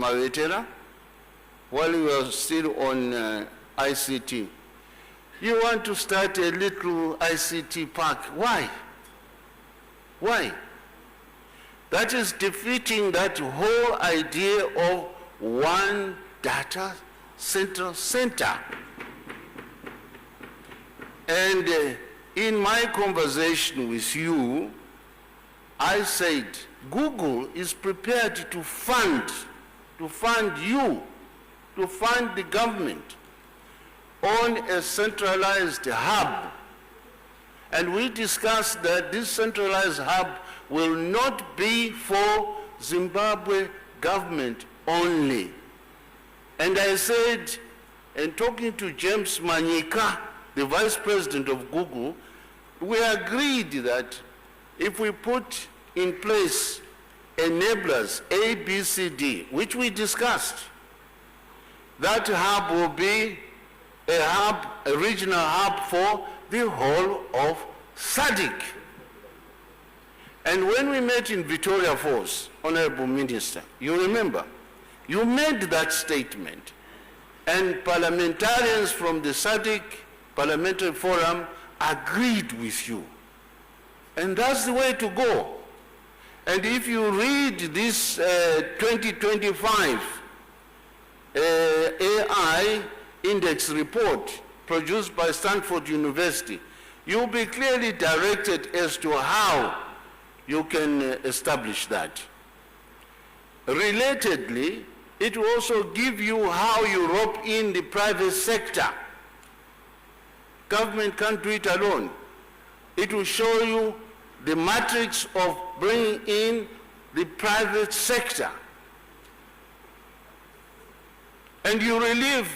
Mavetera, while we were still on ICT. You want to start a little ICT park. Why? Why? That is defeating that whole idea of one data center. And in my conversation with you, I said, Google is prepared to fund you, to fund the government on a centralized hub. And we discussed that this centralized hub will not be for Zimbabwe government only. And I said, and talking to James Manyika, the vice president of Google, we agreed that if we put in place enablers, A, B, C, D, which we discussed, that hub will be a regional hub for the whole of SADC. And when we met in Victoria Falls, Honorable Minister, you remember, you made that statement, and parliamentarians from the SADC Parliamentary Forum agreed with you. And that's the way to go. And if you read this 2025 AI index report produced by Stanford University, you'll be clearly directed as to how you can establish that. Relatedly, it will also give you how you rope in the private sector. Government can't do it alone. It will show you the matrix of bringing in the private sector. And you relieve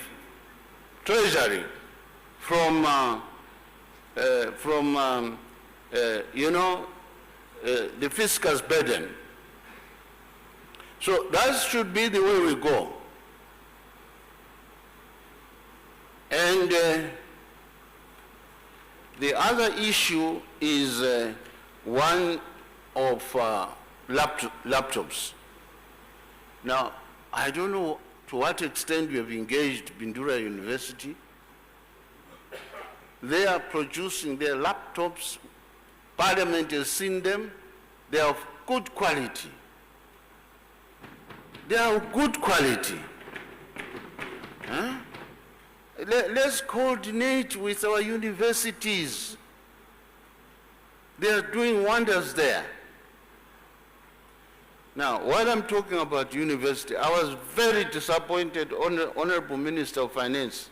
Treasury from the fiscal's burden. So that should be the way we go. And the other issue is one of laptops. Now, I don't know to what extent you have engaged Bindura University. They are producing their laptops. Parliament has seen them. They are of good quality. They are of good quality. Huh? Let's coordinate with our universities. They are doing wonders there. Now, while I'm talking about university, I was very disappointed, Honorable Minister of Finance,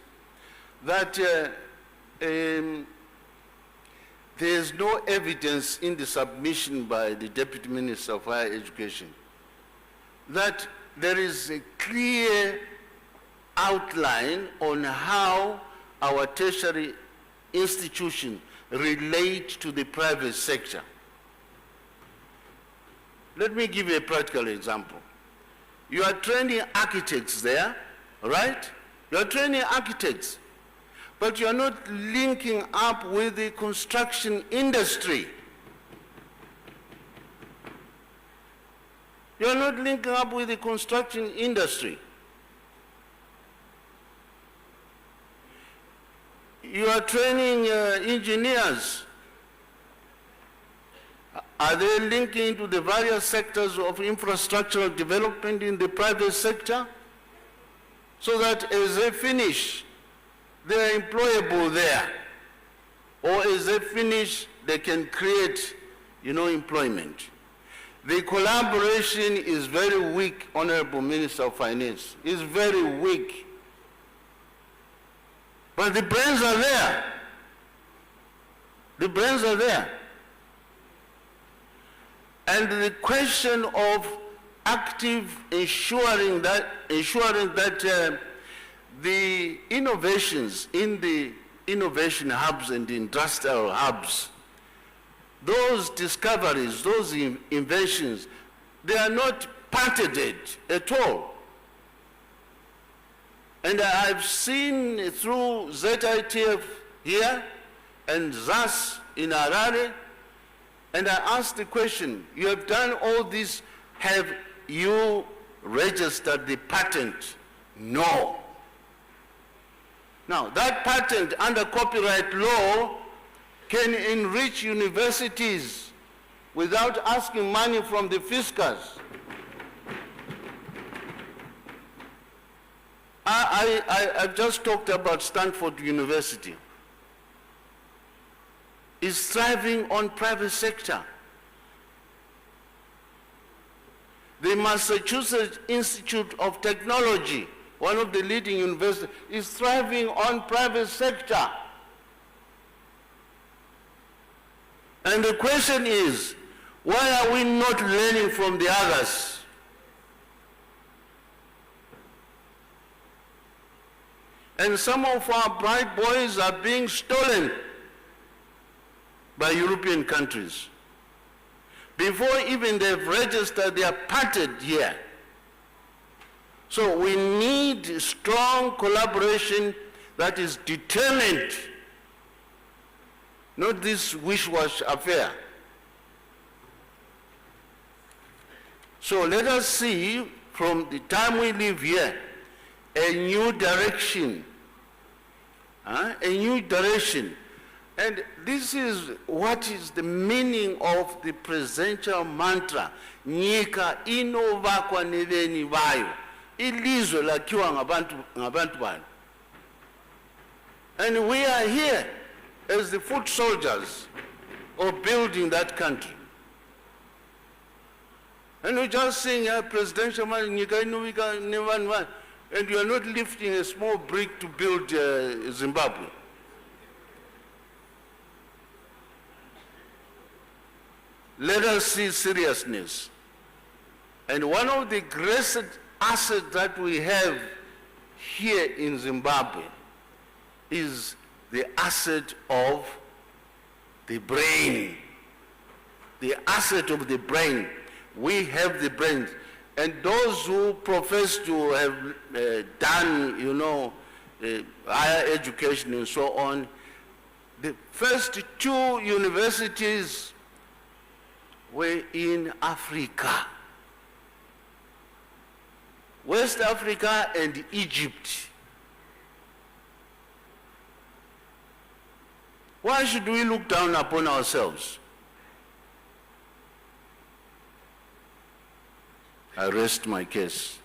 that there is no evidence in the submission by the Deputy Minister of Higher Education that there is a clear outline on how our tertiary institutions relate to the private sector. Let me give you a practical example. You are training architects there, right? You are training architects, but you are not linking up with the construction industry. You are not linking up with the construction industry. You are training engineers. Are they linking to the various sectors of infrastructural development in the private sector? So that as they finish, they are employable there. Or as they finish, they can create, employment. The collaboration is very weak, Honorable Minister of Finance. It's very weak. But the brains are there. The brains are there. And the question of active ensuring that the innovations in the innovation hubs and the industrial hubs, those discoveries, those inventions, they are not patented at all. And I've seen through ZITF here and ZAS in Harare, and I asked the question, you have done all this, have you registered the patent? No. Now, that patent under copyright law can enrich universities without asking money from the fiscus. I've just talked about Stanford University. It's thriving on private sector. The Massachusetts Institute of Technology, one of the leading universities, is thriving on private sector. And the question is, why are we not learning from the others? And some of our bright boys are being stolen by European countries. Before even they've registered, they are patented here. So we need strong collaboration that is determined, not this wish-wash affair. So let us see, from the time we live here, a new direction. A new direction. And this is what is the meaning of the presidential mantra, Nyika inovakwa neveni vayo, ilizwe lakiwa ngabantu banu. And we are here as the foot soldiers of building that country. And we're just saying, presidential mantra, Nyika inovakwa neveni vayo, and you are not lifting a small brick to build Zimbabwe. Let us see seriousness. And one of the greatest assets that we have here in Zimbabwe is the asset of the brain. The asset of the brain. We have the brain. And those who profess to have done, higher education and so on, the first two universities were in Africa. West Africa and Egypt. Why should we look down upon ourselves? I rest my case.